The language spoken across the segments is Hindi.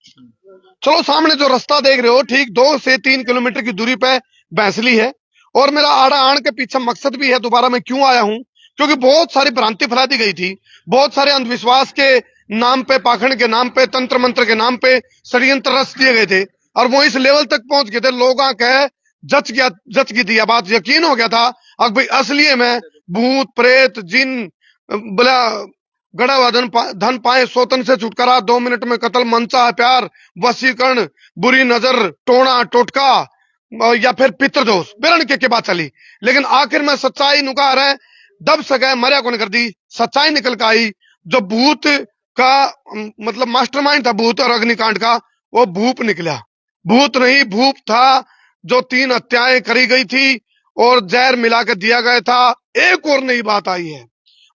चलो सामने जो रास्ता देख रहे हो ठीक 2 से 3 किलोमीटर की दूरी पे भैंसली है। और मेरा आड़ा आण के पीछे मकसद भी है, दोबारा मैं क्यों आया हूं, क्योंकि बहुत सारी भ्रांति फैला दी गई थी। बहुत सारे अंधविश्वास के नाम पे, पाखंड के नाम पे, तंत्र मंत्र के नाम पे षड्यंत्र रच दिए गए थे। और वो इस लेवल तक पहुंच गए थे, लोग कह जच गई थी, बात यकीन हो गया था अब भाई असली में भूत प्रेत जिन बोला गड़ा हुआ धन पाए, सोतन से छुटकारा, 2 मिनट में कत्ल, मनचा प्यार, वशीकरण, बुरी नजर, टोना टोटका या फिर पितृदोष बिरण के बात चली। लेकिन आखिर में सच्चाई नुकार है, दब सके मरिया कौन कर दी, सच्चाई निकल कर आई। जो भूत का मतलब मास्टरमाइंड था भूत और अग्निकांड का, वो भूप निकला। भूत नहीं भूप था, जो 3 हत्याएं करी गई थी और जहर मिला के दिया गया था। एक और नई बात आई है,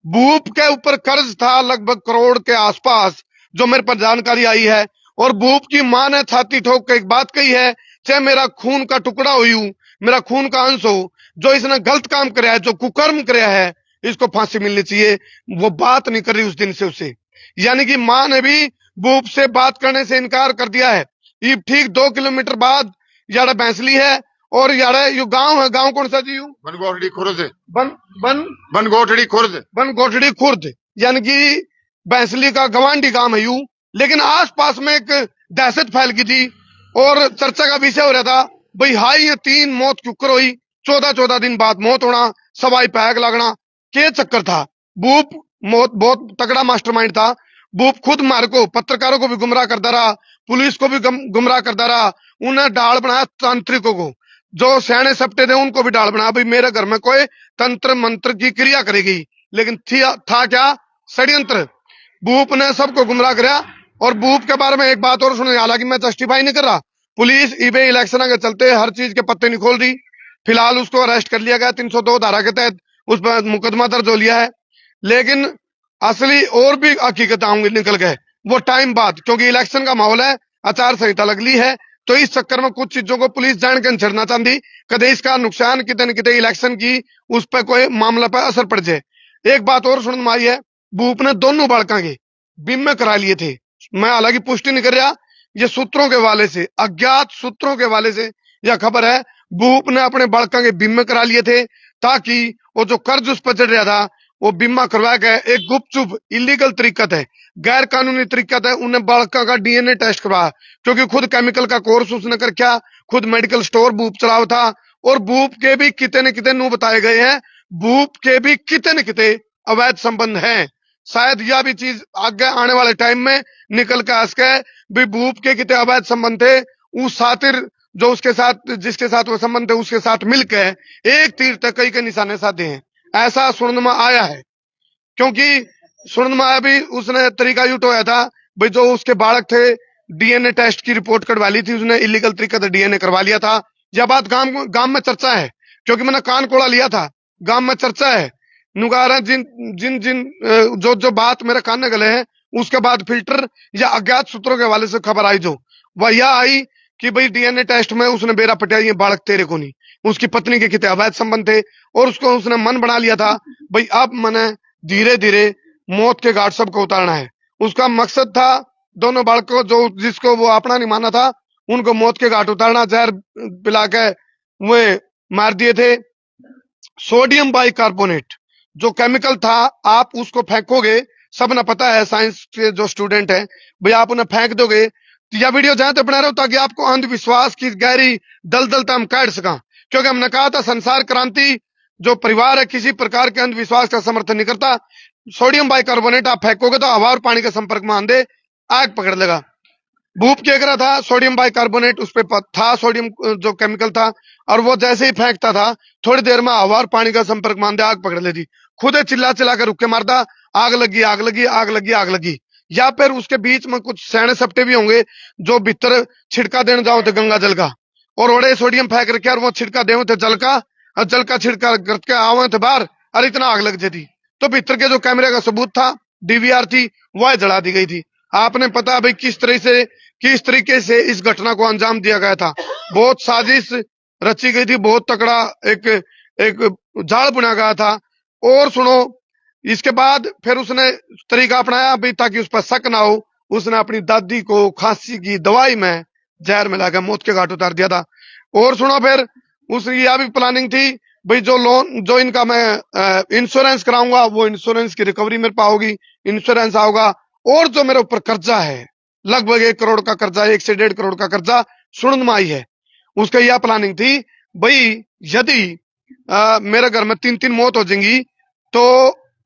भूप के ऊपर कर्ज था लगभग करोड़ के आसपास, जो मेरे पर जानकारी आई है। और भूप की मां ने छाती ठोक के एक बात कही है, चाहे मेरा खून का टुकड़ा हुई हूं, मेरा खून का अंश हो, जो इसने गलत काम कराया है, जो कुकर्म कराया है, इसको फांसी मिलनी चाहिए। वो बात नहीं कर रही उस दिन से उसे, यानी कि मां ने भी भूप से बात करने से इनकार कर दिया है। ये ठीक 2 किलोमीटर बाद यारा भैंसली है और यारा यू गांव है। गांव कौन सा जी? बनगोठड़ी खुर्द। बन बन बनगोठड़ी खुर्द। बनगोठड़ी खुर्द, यानी कि भैंसली का गवांडी गांव है यूं। लेकिन आसपास में एक दहशत फैल गई थी और चर्चा का विषय हो रहा था भाई हाई ये 3 मौत क्यों कर हुई, 14 दिन बाद मौत होना, सवाई पैग लगना, के चक्कर था। बूप मौत बहुत तगड़ा मास्टरमाइंड था। बूप खुद मार को पत्रकारों को भी गुमराह करता रहा, पुलिस को भी गुमराह करता रहा। उन्हें डाल बनाया तांत्रिकों को, जो सियाने सपटे थे उनको भी डाल बनाया भाई मेरे घर में कोई तंत्र मंत्र की क्रिया करेगी। लेकिन था क्या? षड्यंत्र। बूप ने सबको गुमराह कराया। और बूप के बारे में एक बात और सुनिए, हालांकि मैं जस्टिफाई नहीं कर रहा, पुलिस ईबे इलेक्शन के चलते हर चीज के पत्ते नहीं खोल रही। फिलहाल उसको अरेस्ट कर लिया गया 302 धारा के तहत, उस पर मुकदमा दर्ज हो लिया है। लेकिन असली और भी हकीकत आऊंगी निकल गए वो टाइम बाद, क्योंकि इलेक्शन का माहौल है, आचार संहिता लगली है, तो इस चक्कर में कुछ चीजों को पुलिस जान के छड़ना चाहती, कदे इसका नुकसान कितने न कितने इलेक्शन की उस पर कोई मामला पर असर पड़ जाए। एक बात और सुन में आई है, भूप ने दोनों बालका के बीम में करा लिए थे। मैं हालांकि पुष्टि नहीं कर रहा, ये सूत्रों के वाले से, अज्ञात सूत्रों के वाले से यह खबर है। भूप ने अपने बालका के बीम में करा लिए थे ताकि वो जो कर्ज उस पर चढ़ रहा था वो बीमा करवाया गया। एक गुपचुप इलीगल तरीका है, गैर कानूनी तरीका है, उन्हें बालका का डीएनए टेस्ट करवाया, क्योंकि खुद केमिकल का कोर्स उसने कर क्या, खुद मेडिकल स्टोर बूप चलाओ था। और बूप के भी किते न किते नू बताए गए हैं, बूप के भी किते न किते अवैध संबंध हैं। शायद यह भी चीज आगे आने वाले टाइम में निकल के आ सके भी बूप के किते अवैध संबंध थे। उस सातिर जो उसके साथ, जिसके साथ वो संबंध थे, उसके साथ मिलकर एक तीर तक कई के निशाने साधे हैं, ऐसा सुनने में आया है। क्योंकि सुनने में आया भी उसने तरीका यूं टोया था भाई, जो उसके बालक थे डीएनए टेस्ट की रिपोर्ट करवा ली थी उसने, इलीगल तरीका से डीएनए करवा लिया था। यह बात गांव में चर्चा है, क्योंकि मैंने कान कोड़ा लिया था, गांव में चर्चा है। नुगारा जिन जिन जिन जो जो बात मेरे कान में गले हैं, उसके बाद फिल्टर या अज्ञात सूत्रों के हवाले से खबर आई, जो वह यह आई कि भाई डीएनए टेस्ट में उसने बेरा पटिया ये बालक तेरे को नहीं, उसकी पत्नी के कितने अवैध संबंध थे। और उसको उसने मन बना लिया था भाई अब मैंने धीरे धीरे मौत के घाट सबको उतारना है। उसका मकसद था दोनों बालकों जो जिसको वो अपना नहीं माना था उनको मौत के घाट उतारना, जहर पिला के वो मार दिए थे। सोडियम बाइकार्बोनेट जो केमिकल था, आप उसको फेंकोगे, सबने पता है साइंस के जो स्टूडेंट है भाई, आप उन्हें फेंक दोगे तो यह वीडियो जहां तक बना रहा हूं ताकि आपको अंधविश्वास की गहरी दलदल हम काट सका। क्योंकि हमने कहा था संसार क्रांति जो परिवार है किसी प्रकार के अंधविश्वास का समर्थन नहीं करता। सोडियम बाइकार्बोनेट आप फेंकोगे तो हवा और पानी के संपर्क में आंदे आग पकड़ लेगा। भूप क्या करा था, सोडियम बाइकार्बोनेट उस पे था, सोडियम जो केमिकल था, और वो जैसे ही फेंकता था थोड़ी देर में हवा और पानी का संपर्क में आंदे आग पकड़ लेती। खुद चिल्ला चिल्ला कर रुक के मारता, आग लगी आग लगी आग लगी आग लगी। या फिर उसके बीच में कुछ सैने सपटे भी होंगे जो भीतर छिड़का देने जाओ थे गंगा जल का, और ओड़े सोडियम फेंक रखे और वो छिड़का दे थे जल का, और जल का छिड़का करके आवे थे बाहर और इतना आग लग जाती। तो भीतर के जो कैमरे का सबूत था, डीवीआर थी, वह जला दी गई थी। आपने पता भाई किस तरीके से इस घटना को अंजाम दिया गया था। बहुत साजिश रची गई थी, बहुत तकड़ा एक एक जाल बुना गया था। और सुनो, इसके बाद फिर उसने तरीका अपनाया भाई ताकि उस पर शक ना हो, उसने अपनी दादी को खांसी की दवाई में जहर मिलाकर मौत के घाट उतार दिया था। और सुनो फिर उसकी यह भी प्लानिंग थी भाई जो लोन जो इनका मैं इंश्योरेंस कराऊंगा वो इंश्योरेंस की रिकवरी मेरे पास होगी, इंश्योरेंस आओगा। और जो मेरे ऊपर कर्जा है लगभग 1 करोड़ का कर्जा, 1 से 1.5 करोड़ का कर्जा सुनन में आई है। उसका यह प्लानिंग थी भाई यदि मेरे घर में 3-3 मौत हो जाएंगी तो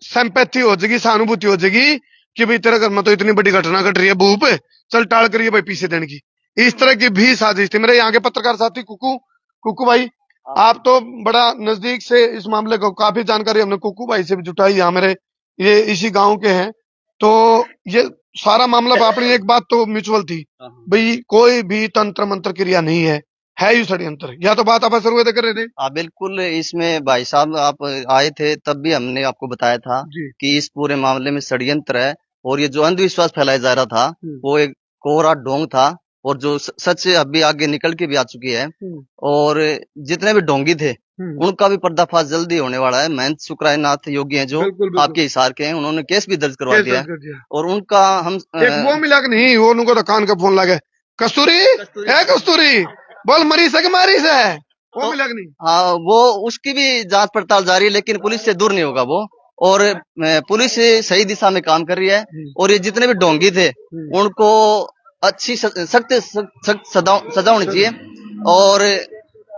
सिंपैथी हो जाएगी, सहानुभूति हो जाएगी कि भाई तेरे घर में तो इतनी बड़ी घटना घट रही है भूप, चल टाल करिए भाई पीछे देने की। इस तरह की भी साजिश थी। मेरे यहाँ के पत्रकार साथी कुकू भाई, आप तो बड़ा नजदीक से इस मामले को काफी जानकारी हमने कुकू भाई से भी जुटाई, यहाँ मेरे ये इसी गांव के हैं। तो ये सारा मामला आपने एक बात तो म्यूचुअल थी भाई, कोई भी तंत्र मंत्र क्रिया नहीं है यू षड्यंत्र, या तो बात आप शुरू कर रहे थे। हाँ बिल्कुल, इसमें भाई साहब आप आए थे तब भी हमने आपको बताया था जी कि इस पूरे मामले में षड्यंत्र है और ये जो अंधविश्वास फैलाया जा रहा था वो एक कोहरा ढोंग था और जो सच अभी आगे निकल के भी आ चुकी है। और जितने भी ढोंगी थे उनका भी पर्दाफाश जल्दी होने वाला है। महंत शुक्रानाथ योगी हैं जो बिल्कुल, बिल्कुल। आपके हिसार के हैं, उन्होंने केस भी दर्ज करवा केस दिया दर्ज कर दिया। और उनका हम एक वो मिला कि नहीं, वो उनको तो कान का फोन लगे, कस्तूरी है कस्तूरी बोल मरी से कि मारी से है, वो मिला कि नहीं। हाँ वो उसकी भी जांच पड़ताल जारी है लेकिन पुलिस से दूर नहीं होगा वो। और पुलिस सही दिशा में काम कर रही है और ये जितने भी ढोंगी थे उनको अच्छी सख्त सजा होनी चाहिए। और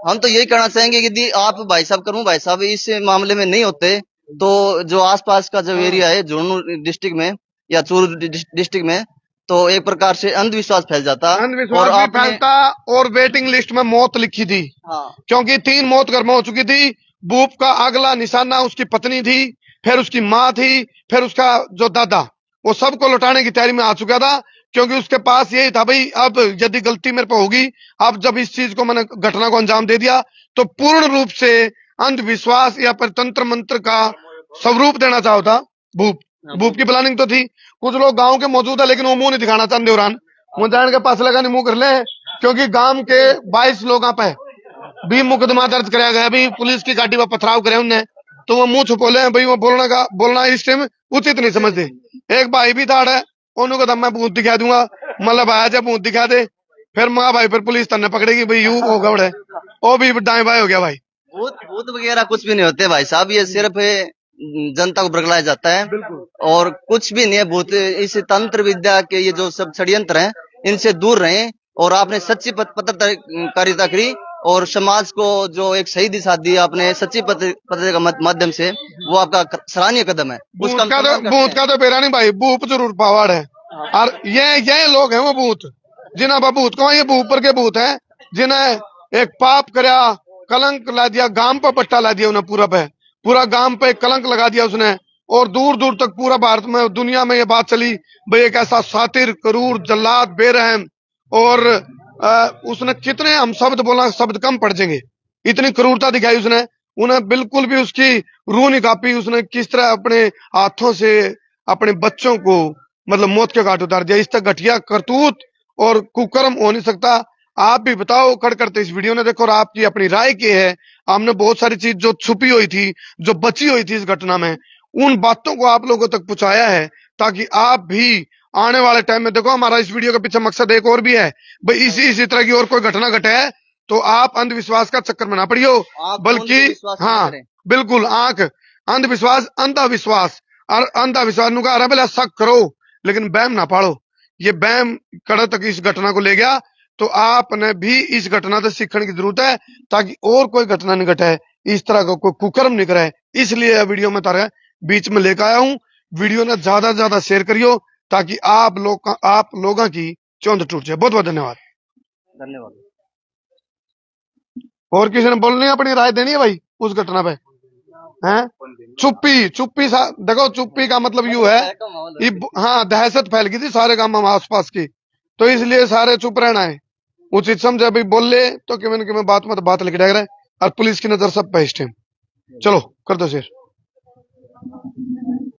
हम तो यही कहना चाहेंगे कि यदि आप भाई साहब इस मामले में नहीं होते तो जो आसपास का जो एरिया है झुंझुनू डिस्ट्रिक्ट में या चूरू डिस्ट्रिक्ट में तो एक प्रकार से अंधविश्वास फैल जाता अंधविश्वास भी फैलता और वेटिंग लिस्ट में मौत लिखी थी। हाँ क्योंकि 3 मौत घर में हो चुकी थी। बूप का अगला निशाना उसकी पत्नी थी, फिर उसकी माँ थी, फिर उसका जो दादा, वो सबको लौटाने की तैयारी में आ चुका था। क्योंकि उसके पास यही था भाई अब यदि गलती मेरे पे होगी, अब जब इस चीज को मैंने घटना को अंजाम दे दिया तो पूर्ण रूप से अंधविश्वास या फिर तंत्र मंत्र का स्वरूप देना चाहता भूप की प्लानिंग तो थी। कुछ लोग गांव के मौजूद है लेकिन वो मुंह नहीं दिखाना चाहते दौरान मुजान के पास लगा नहीं मुंह कर ले, क्योंकि गांव के 22 लोगों पे भी मुकदमा दर्ज कराया गया। भी पुलिस की गाड़ी पर पथराव करे उनने, तो वो मुंह छुपोले हैं भाई, वो बोलना इस टाइम उचित नहीं समझते। एक भाई भी था उन्होंने कहा मैं भूत दिखा दूंगा, मतलब आया जब भूत दिखा दे फिर माँ भाई फिर पुलिस तन्ने पकड़ेगी भाई यू हो गवड़े, वो भी दाएं बाएं हो गया भाई। भूत वगैरह कुछ भी नहीं होते भाई साहब, ये सिर्फ जनता को भड़काया जाता है और कुछ भी नहीं है भूत। इस तंत्र विद्या के ये जो सब षड्यंत्र हैं इनसे दूर रहें और आपने सच्ची पत्रकारिता करी और समाज को जो एक सही दिशा दी आपने सच्ची पत्रकारिता के माध्यम से, वो आपका सराहनीय कदम है। भूत का तो बेरा नहीं भाई, भूप जरूर पावाड़ है। और ये लोग हैं वो भूत जिन्हें भूत को ये भूप पर के भूत है जिन्हें एक पाप करया, कलंक ला दिया, गांव पर पट्टा ला दिया उन्हें, पूरा गांव पे कलंक लगा दिया उसने। और दूर दूर तक पूरा भारत में दुनिया में ये बात चली भाई एक ऐसा सातिर क्रूर जल्लाद बेरहम, और उसने कितने हम शब्द बोला शब्द कम पड़ जाएंगे, इतनी क्रूरता दिखाई उसने। उन्हें बिल्कुल भी उसकी रूह नहीं कांपी। उसने किस तरह अपने हाथों से अपने बच्चों को मतलब मौत के घाट उतार दिया। इस तक घटिया करतूत और कुकर्म हो नहीं सकता। आप भी बताओ खड़ करते इस वीडियो ने देखो और आपकी अपनी राय क्या है। हमने बहुत सारी चीज जो छुपी हुई थी, जो बची हुई थी इस घटना में, उन बातों को आप लोगों तक पहुंचाया है ताकि आप भी आने वाले टाइम में, देखो हमारा इस वीडियो के पीछे मकसद एक और भी है भाई, इसी तरह की और कोई घटना घटे है तो आप अंधविश्वास का चक्कर में ना पड़ियो, बल्कि हाँ बिल्कुल आंख अंधविश्वास अंधाविश्वास और अंधाविश्वास नु कहा भले शक करो लेकिन बैम ना पाड़ो। ये बैम कड़ा तक इस घटना को ले गया, तो आपने भी इस घटना से सीखने की जरूरत है ताकि और कोई घटना नहीं घटे, इस तरह का कोई कुकर्म नहीं करे। इसलिए वीडियो में तारे बीच में लेकर आया हूँ। वीडियो ने ज्यादा से ज्यादा शेयर करियो ताकि आप लोगों की चौंध टूट जाए। बहुत बहुत धन्यवाद। और किसी ने बोलनी है अपनी राय देनी है भाई उस घटना पे हैं? चुप्पी देखो चुप्पी का मतलब यू है हाँ दहशत फैल गई थी सारे गांव में आसपास की, तो इसलिए सारे चुप रहना है। उचित समझे भाई बोल ले तो कि मैंने बात में तो बात लिख रहा है और पुलिस की नजर सब पे इस टाइम। चलो कर दो शेयर।